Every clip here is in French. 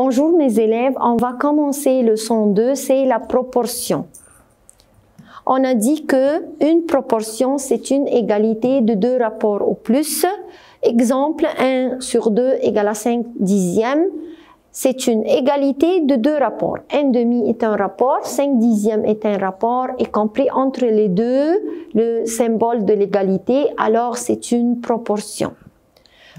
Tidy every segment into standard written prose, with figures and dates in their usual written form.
Bonjour mes élèves, on va commencer leçon 2, c'est la proportion. On a dit que une proportion, c'est une égalité de deux rapports au plus. Exemple, 1 sur 2 égale à 5 dixièmes. C'est une égalité de deux rapports. 1 demi est un rapport, 5 dixièmes est un rapport, y compris entre les deux, le symbole de l'égalité, alors c'est une proportion.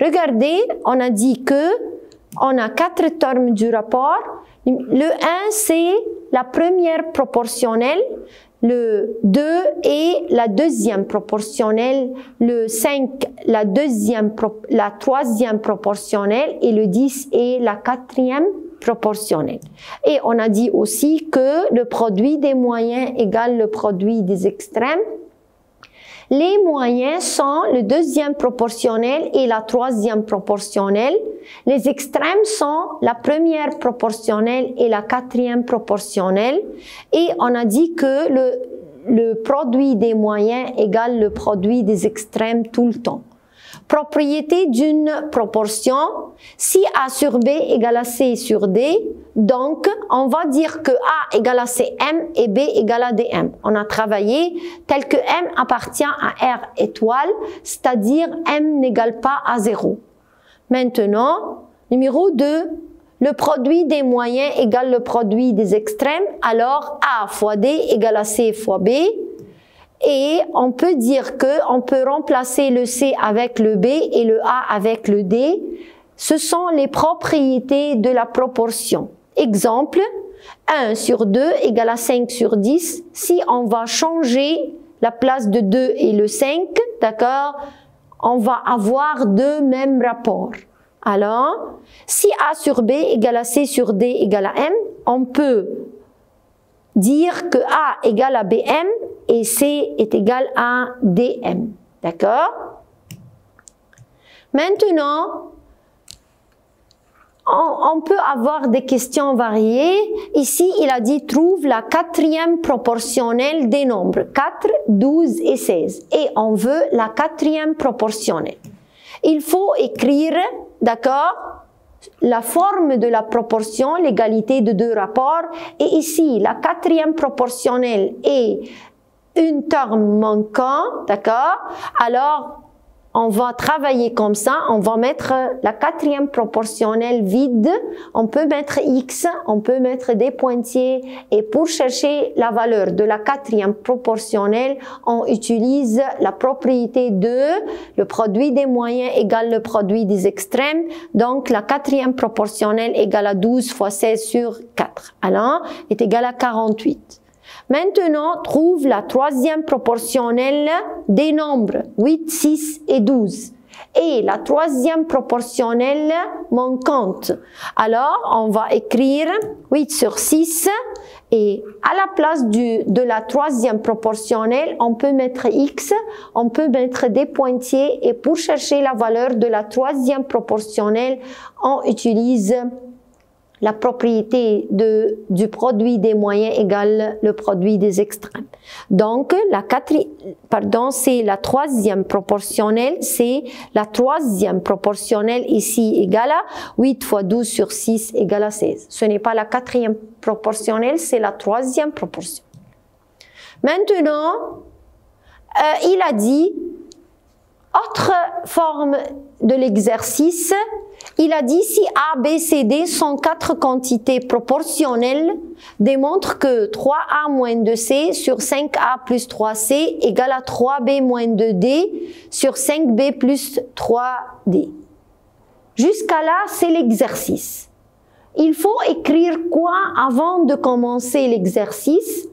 Regardez, on a dit que on a 4 termes du rapport. Le 1, c'est la première proportionnelle. Le 2 est la deuxième proportionnelle, le 5 la troisième proportionnelle et le 10 est la quatrième proportionnelle. Et on a dit aussi que le produit des moyens égale le produit des extrêmes. Les moyens sont le deuxième proportionnel et la troisième proportionnelle. Les extrêmes sont la première proportionnelle et la quatrième proportionnelle. Et on a dit que le produit des moyens égale le produit des extrêmes tout le temps. Propriété d'une proportion, si A sur B égale à C sur D, donc on va dire que A égale à CM et B égale à DM. On a travaillé tel que M appartient à R étoile, c'est-à-dire M n'égale pas à 0. Maintenant, numéro 2, le produit des moyens égale le produit des extrêmes, alors A fois D égale à C fois B. Et on peut dire qu'on peut remplacer le C avec le B et le A avec le D. Ce sont les propriétés de la proportion. Exemple, 1 sur 2 égale à 5 sur 10. Si on va changer la place de 2 et le 5, d'accord, on va avoir deux mêmes rapports. Alors, si A sur B égale à C sur D égale à M, on peut dire que A égale à BM et C est égal à DM. D'accord? Maintenant, on peut avoir des questions variées. Ici, il a dit trouve la quatrième proportionnelle des nombres 4, 12 et 16. Et on veut la quatrième proportionnelle. Il faut écrire, d'accord, la forme de la proportion, l'égalité de deux rapports, et ici, la quatrième proportionnelle est une terme manquant, d'accord? Alors, on va travailler comme ça, on va mettre la quatrième proportionnelle vide, on peut mettre X, on peut mettre des pointillés, et pour chercher la valeur de la quatrième proportionnelle, on utilise la propriété de le produit des moyens égale le produit des extrêmes, donc la quatrième proportionnelle égale à 12 fois 16 sur 4, alors est égale à 48. Maintenant, trouve la troisième proportionnelle des nombres 8, 6 et 12. Et la troisième proportionnelle manquante. Alors, on va écrire 8 sur 6 et à la place de la troisième proportionnelle, on peut mettre X, on peut mettre des pointillés et pour chercher la valeur de la troisième proportionnelle, on utilise la propriété du produit des moyens égale le produit des extrêmes. Donc, c'est la troisième proportionnelle, c'est la troisième proportionnelle ici égale à 8 fois 12 sur 6 égale à 16. Ce n'est pas la quatrième proportionnelle, c'est la troisième proportion. Maintenant, il a dit, autre forme de l'exercice, il a dit si A, B, C, D sont 4 quantités proportionnelles, démontre que 3A moins 2C sur 5A plus 3C égale à 3B moins 2D sur 5B plus 3D. Jusqu'à là, c'est l'exercice. Il faut écrire quoi avant de commencer l'exercice?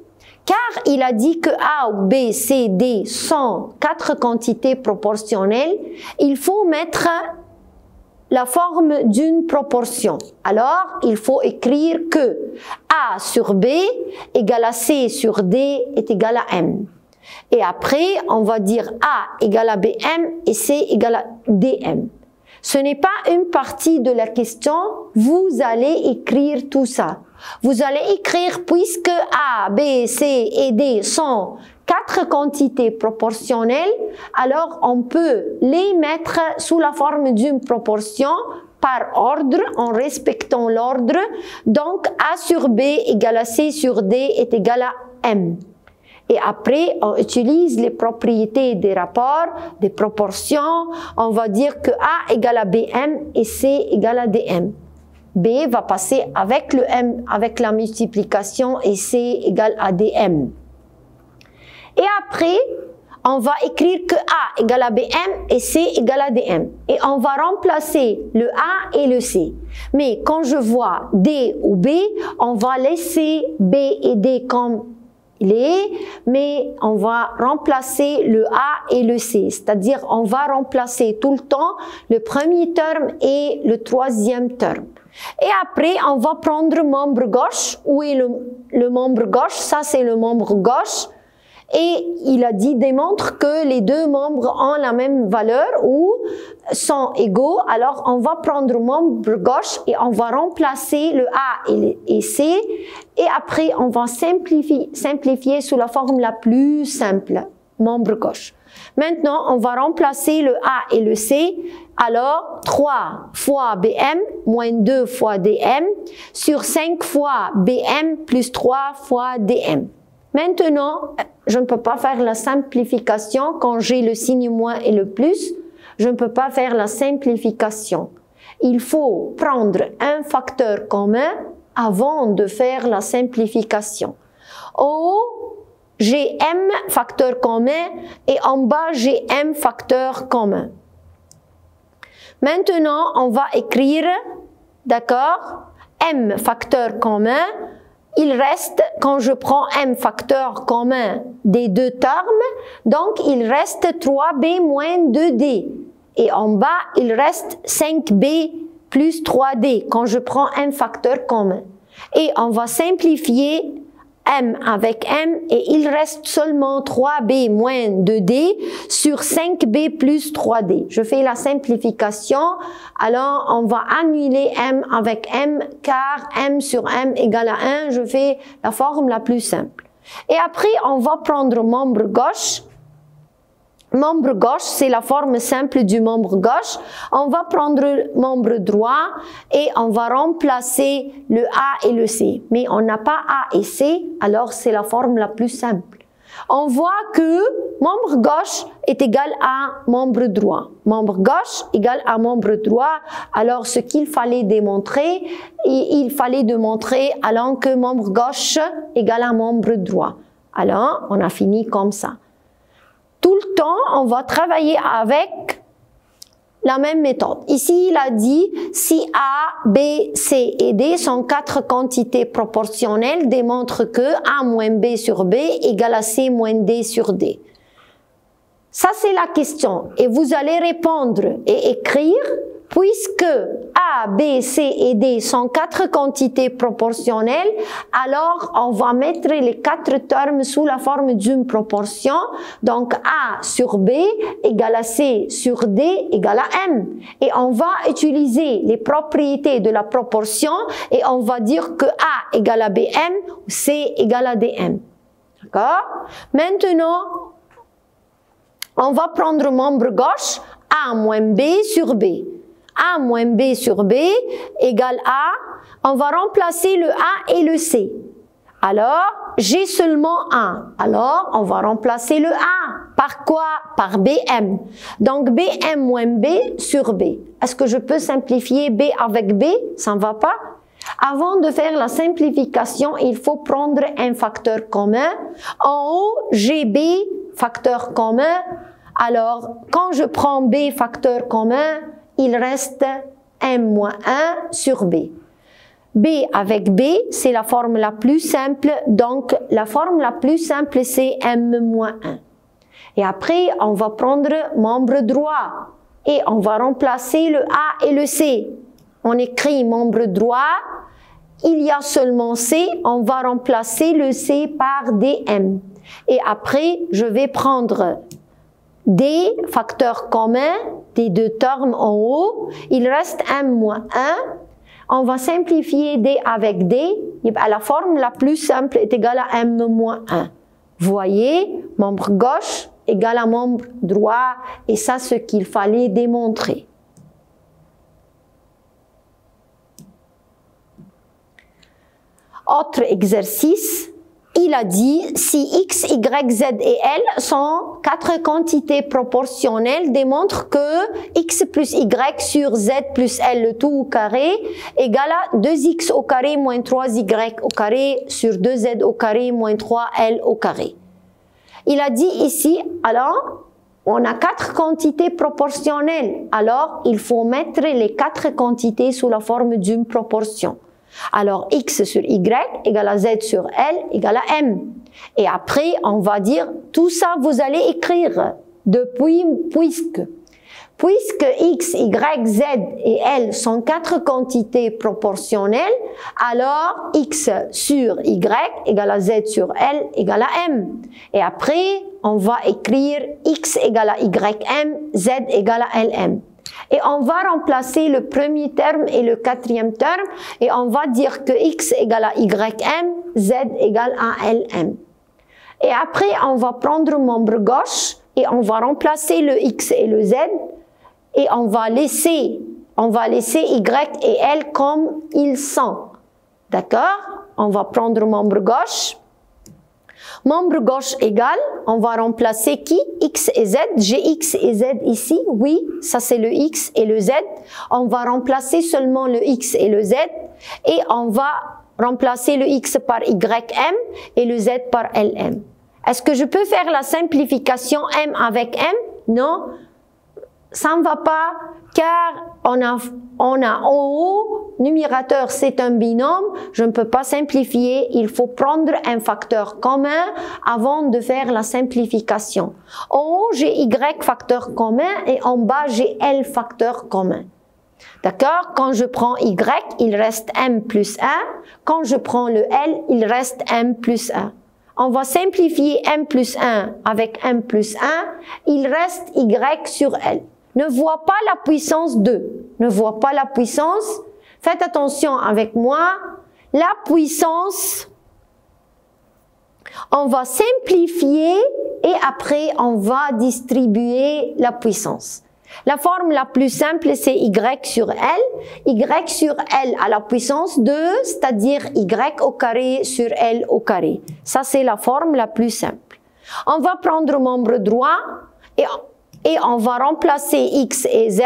Car il a dit que A, B, C, D sont 4 quantités proportionnelles, il faut mettre la forme d'une proportion. Alors, il faut écrire que A sur B égale à C sur D est égal à M. Et après, on va dire A égale à BM et C égale à DM. Ce n'est pas une partie de la question, vous allez écrire tout ça. Vous allez écrire puisque A, B, C et D sont 4 quantités proportionnelles, alors on peut les mettre sous la forme d'une proportion par ordre, en respectant l'ordre. Donc, A sur B égale à C sur D est égal à M. Et après, on utilise les propriétés des rapports, des proportions. On va dire que A égale à BM et C égale à DM. B va passer avec le M, avec la multiplication, et C égale à DM. Et après, on va écrire que A égale à BM et C égale à DM. Et on va remplacer le A et le C. Mais quand je vois D ou B, on va laisser B et D comme il est, mais on va remplacer le A et le C. C'est-à-dire, on va remplacer tout le temps le premier terme et le troisième terme. Et après, on va prendre membre gauche. Où est le membre gauche? Ça, c'est le membre gauche. Et il a dit, démontre que les deux membres ont la même valeur ou sont égaux. Alors, on va prendre membre gauche et on va remplacer le A et C. Et après, on va simplifier sous la forme la plus simple, membre gauche. Maintenant, on va remplacer le A et le C. Alors, 3 fois BM moins 2 fois DM sur 5 fois BM plus 3 fois DM. Maintenant, je ne peux pas faire la simplification quand j'ai le signe moins et le plus. Je ne peux pas faire la simplification. Il faut prendre un facteur commun avant de faire la simplification. En haut, j'ai M facteur commun et en bas, j'ai M facteur commun. Maintenant, on va écrire, d'accord, M facteur commun. Il reste, quand je prends M facteur commun des deux termes, donc il reste 3B moins 2D. Et en bas, il reste 5B plus 3D quand je prends M facteur commun. Et on va simplifier M avec M et il reste seulement 3B moins 2D sur 5B plus 3D. Je fais la simplification, alors on va annuler M avec M car M sur M égale à 1, je fais la forme la plus simple. Et après, on va prendre membre gauche. Membre gauche, c'est la forme simple du membre gauche. On va prendre membre droit et on va remplacer le A et le C. Mais on n'a pas A et C, alors c'est la forme la plus simple. On voit que membre gauche est égal à membre droit. Membre gauche égale à membre droit. Alors, ce qu'il fallait démontrer, il fallait démontrer alors que membre gauche égale à membre droit. Alors, on a fini comme ça. Tout le temps, on va travailler avec la même méthode. Ici, il a dit, si A, B, C et D sont 4 quantités proportionnelles, démontre que A moins B sur B égale à C moins D sur D. Ça, c'est la question. Et vous allez répondre et écrire, puisque A, B, C et D sont 4 quantités proportionnelles, alors on va mettre les 4 termes sous la forme d'une proportion. Donc A sur B égale à C sur D égale à M. Et on va utiliser les propriétés de la proportion et on va dire que A égale à BM ou C égale à DM. D'accord? Maintenant, on va prendre membre gauche, A moins B sur B. A moins B sur B égale A. On va remplacer le A et le C. Alors, j'ai seulement A. Alors, on va remplacer le A. Par quoi? Par BM. Donc, BM moins B sur B. Est-ce que je peux simplifier B avec B? Ça ne va pas? Avant de faire la simplification, il faut prendre un facteur commun. En haut, j'ai B, facteur commun. Alors, quand je prends B, facteur commun, il reste M moins 1 sur B. B avec B, c'est la forme la plus simple. Donc, la forme la plus simple, c'est M moins 1. Et après, on va prendre membre droit. Et on va remplacer le A et le C. On écrit membre droit. Il y a seulement C. On va remplacer le C par DM. Et après, je vais prendre D, facteur commun, des deux termes en haut, il reste M moins 1. On va simplifier D avec D. La forme la plus simple est égale à M moins 1. Vous voyez, membre gauche égale à membre droit. Et ça, ce qu'il fallait démontrer. Autre exercice, il a dit si x, y, z et l sont 4 quantités proportionnelles, démontre que x plus y sur z plus l le tout au carré égale à 2x au carré moins 3y au carré sur 2z au carré moins 3l au carré. Il a dit ici, alors, on a 4 quantités proportionnelles, alors il faut mettre les 4 quantités sous la forme d'une proportion. Alors x sur y égale à z sur l égale à m. Et après, on va dire, tout ça vous allez écrire depuis puisque x, y, z et l sont 4 quantités proportionnelles, alors x sur y égale à z sur l égale à m. Et après, on va écrire x égale à ym, z égale à lm. Et on va remplacer le premier terme et le quatrième terme et on va dire que x égale à ym, z égale à lm. Et après, on va prendre le membre gauche et on va remplacer le x et le z et on va laisser y et l comme ils sont. D'accord? On va prendre le membre gauche. Membre gauche égal, on va remplacer qui? X et Z. J'ai X et Z ici, oui, ça c'est le X et le Z. On va remplacer seulement le X et le Z et on va remplacer le X par YM et le Z par LM. Est-ce que je peux faire la simplification M avec M? Non, ça ne va pas car on a en haut, numérateur c'est un binôme, je ne peux pas simplifier, il faut prendre un facteur commun avant de faire la simplification. En haut j'ai Y facteur commun et en bas j'ai L facteur commun. D'accord? Quand je prends Y, il reste M plus 1, quand je prends le L, il reste M plus 1. On va simplifier M plus 1 avec M plus 1, il reste Y sur L. Ne vois pas la puissance 2. Ne vois pas la puissance. Faites attention avec moi. La puissance, on va simplifier et après on va distribuer la puissance. La forme la plus simple, c'est Y sur L. Y sur L à la puissance 2, c'est-à-dire Y au carré sur L au carré. Ça, c'est la forme la plus simple. On va prendre le membre droit et on va remplacer X et Z.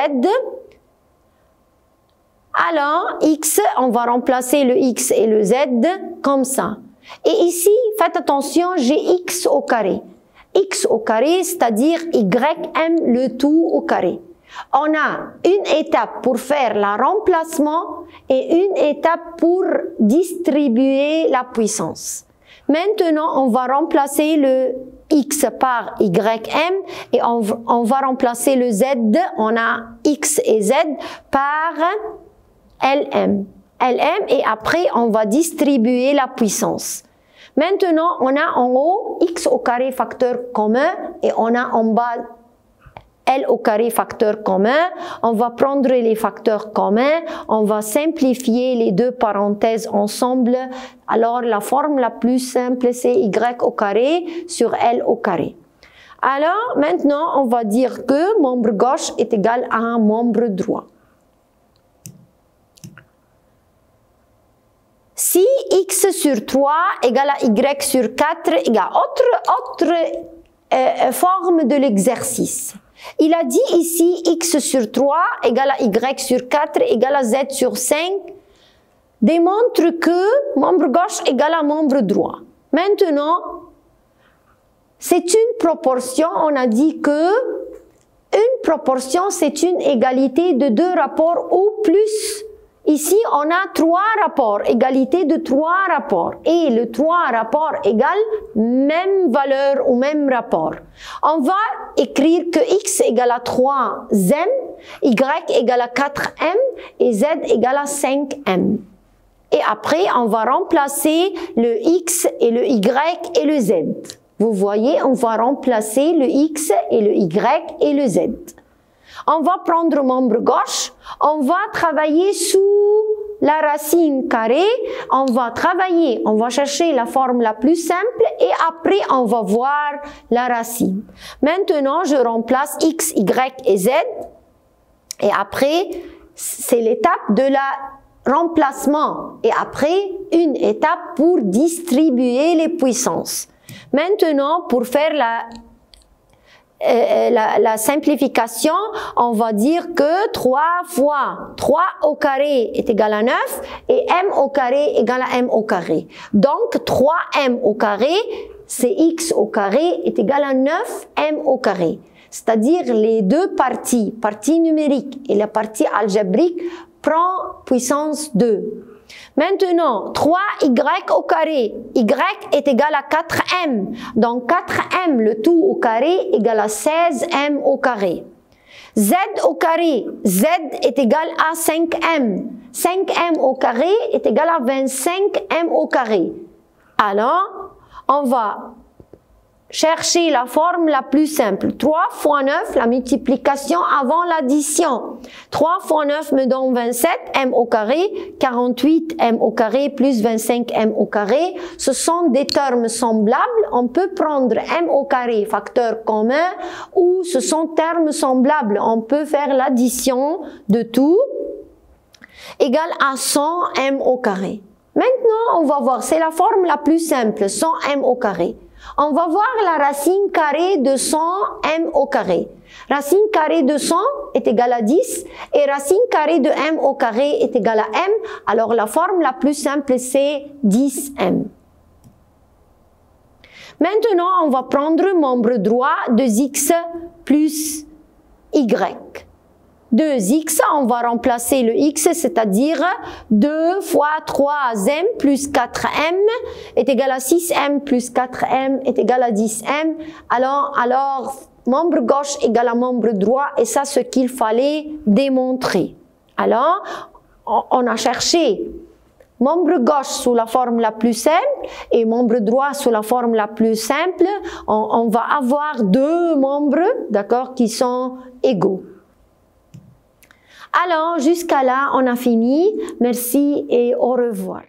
Alors, X, on va remplacer le X et le Z comme ça. Et ici, faites attention, j'ai X au carré. X au carré, c'est-à-dire YM le tout au carré. On a une étape pour faire le remplacement et une étape pour distribuer la puissance. Maintenant, on va remplacer le X par YM et on va remplacer le Z, on a X et Z par LM. LM et après on va distribuer la puissance. Maintenant, on a en haut X au carré facteur commun et on a en bas L au carré facteur commun. On va prendre les facteurs communs, on va simplifier les deux parenthèses ensemble. Alors, la forme la plus simple, c'est Y au carré sur L au carré. Alors, maintenant, on va dire que membre gauche est égal à un membre droit. Si x sur 3 égale à y sur 4 égale autre forme de l'exercice. Il a dit ici x sur 3 égale à y sur 4 égale à z sur 5 démontre que membre gauche égale à membre droit. Maintenant, c'est une proportion, on a dit que une proportion c'est une égalité de 2 rapports ou plus. Ici, on a 3 rapports, égalité de 3 rapports. Et le 3 rapports égale même valeur ou même rapport. On va écrire que x égale à 3m, y égale à 4m et z égale à 5m. Et après, on va remplacer le x et le y et le z. Vous voyez, on va remplacer le x et le y et le z. On va prendre le membre gauche, on va travailler sous la racine carrée, on va travailler, on va chercher la forme la plus simple et après on va voir la racine. Maintenant, je remplace x, y et z et après, c'est l'étape de la remplacement et après une étape pour distribuer les puissances. Maintenant, pour faire la simplification, on va dire que 3 fois 3 au carré est égal à 9 et m au carré égale à m au carré. Donc 3m au carré, c'est x au carré est égal à 9m au carré. C'est-à-dire les deux parties, partie numérique et la partie algébrique, prend puissance 2. Maintenant, 3y au carré, y est égal à 4m. Donc 4m, le tout au carré, égale à 16m au carré. Z au carré, z est égal à 5m. 5m au carré est égal à 25m au carré. Alors, on va chercher la forme la plus simple. 3 fois 9, la multiplication avant l'addition. 3 fois 9 me donne 27, m au carré, 48 m au carré plus 25 m au carré. Ce sont des termes semblables. On peut prendre m au carré, facteur commun, ou ce sont termes semblables. On peut faire l'addition de tout, égale à 100 m au carré. Maintenant, on va voir, c'est la forme la plus simple, 100 m au carré. On va voir la racine carrée de 100 m au carré. Racine carrée de 100 est égale à 10 et racine carrée de m au carré est égale à m. Alors la forme la plus simple c'est 10m. Maintenant on va prendre membre droit de x plus y. 2x, on va remplacer le x, c'est-à-dire 2 fois 3m plus 4m est égal à 6m plus 4m est égal à 10m. Alors, membre gauche égale à membre droit et ça, ce qu'il fallait démontrer. Alors, on a cherché membre gauche sous la forme la plus simple et membre droit sous la forme la plus simple. On va avoir deux membres, d'accord, qui sont égaux. Alors, jusqu'à là, on a fini. Merci et au revoir.